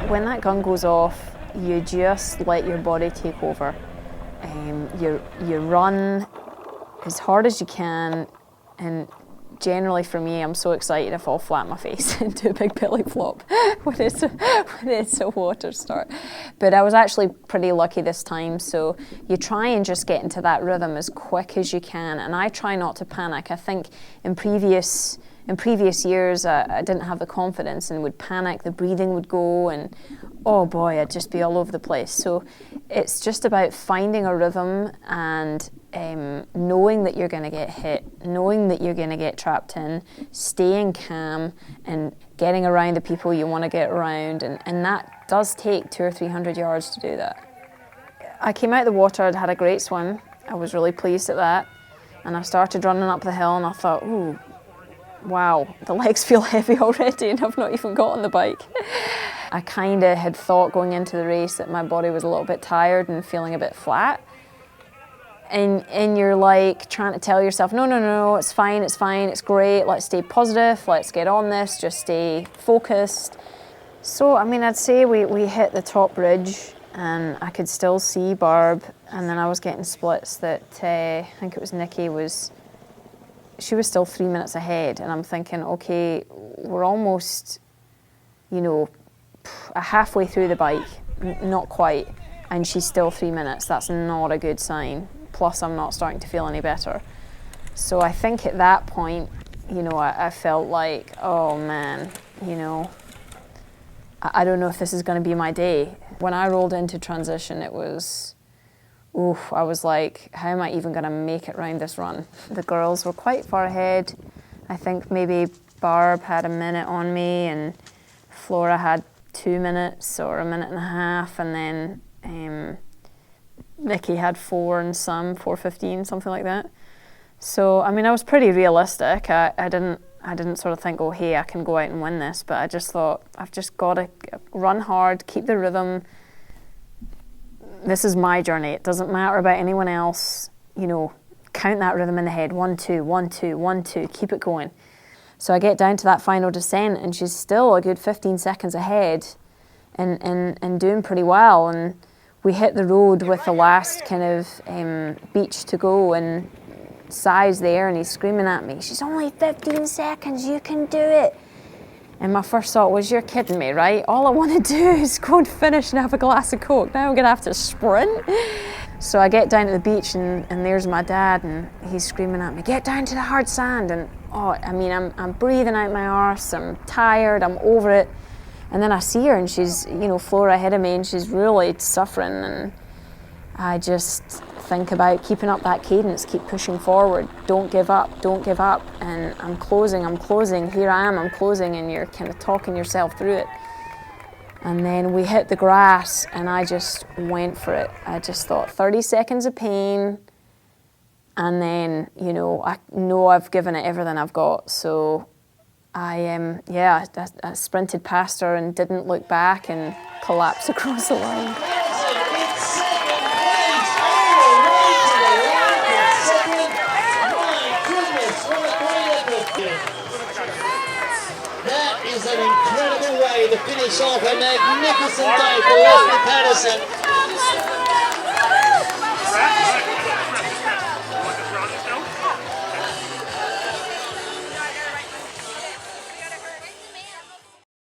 when that gun goes off, you just let your body take over. You run as hard as you can, and generally for me, I'm so excited I fall flat on my face and do a big belly flop when it's a water start. But I was actually pretty lucky this time, so you try and just get into that rhythm as quick as you can, and I try not to panic. I think in previous years, I didn't have the confidence and would panic, the breathing would go, and oh boy, I'd just be all over the place. So it's just about finding a rhythm and knowing that you're going to get hit, knowing that you're going to get trapped in, staying calm and getting around the people you want to get around. And that does take 200 or 300 yards to do that. I came out of the water, I'd had a great swim. I was really pleased at that. And I started running up the hill and I thought, ooh, wow, the legs feel heavy already and I've not even got on the bike. I kind of had thought going into the race that my body was a little bit tired and feeling a bit flat. And you're like trying to tell yourself, no, it's fine, it's great, let's stay positive, let's get on this, just stay focused. So, I mean, I'd say we hit the top ridge and I could still see Barb, and then I was getting splits that I think it was Nikki she was still 3 minutes ahead, and I'm thinking, okay, we're almost, halfway through the bike, not quite, and she's still 3 minutes. That's not a good sign. Plus, I'm not starting to feel any better. So I think at that point, I felt like, oh man, I don't know if this is going to be my day. When I rolled into transition, it was, I was like, how am I even going to make it round this run? The girls were quite far ahead. I think maybe Barb had a minute on me and Flora had 2 minutes or a minute and a half, and then Nikki had 4:15, something like that. So, I mean, I was pretty realistic. I didn't sort of think, oh, hey, I can go out and win this, but I just thought, I've just got to run hard, keep the rhythm. This is my journey. It doesn't matter about anyone else. Count that rhythm in the head. 1, 2, 1, 2, 1, 2. Keep it going. So I get down to that final descent, and she's still a good 15 seconds ahead, and doing pretty well. And we hit the road with the last kind of beach to go, and Sai's there, and he's screaming at me, she's only 15 seconds, you can do it. And my first thought was, you're kidding me, right? All I want to do is go and finish and have a glass of Coke. Now I'm going to have to sprint. So I get down to the beach, and there's my dad, and he's screaming at me, get down to the hard sand. And I'm breathing out my arse, I'm tired, I'm over it. And then I see her, and she's, Flora ahead of me, and she's really suffering. And I just think about keeping up that cadence, keep pushing forward, don't give up. And I'm closing, here I am, I'm closing, and you're kind of talking yourself through it. And then we hit the grass, and I just went for it. I just thought 30 seconds of pain, and then, I know I've given it everything I've got. So I sprinted past her and didn't look back and collapsed across the line. That is an incredible way to finish off a magnificent day for Lesley Paterson.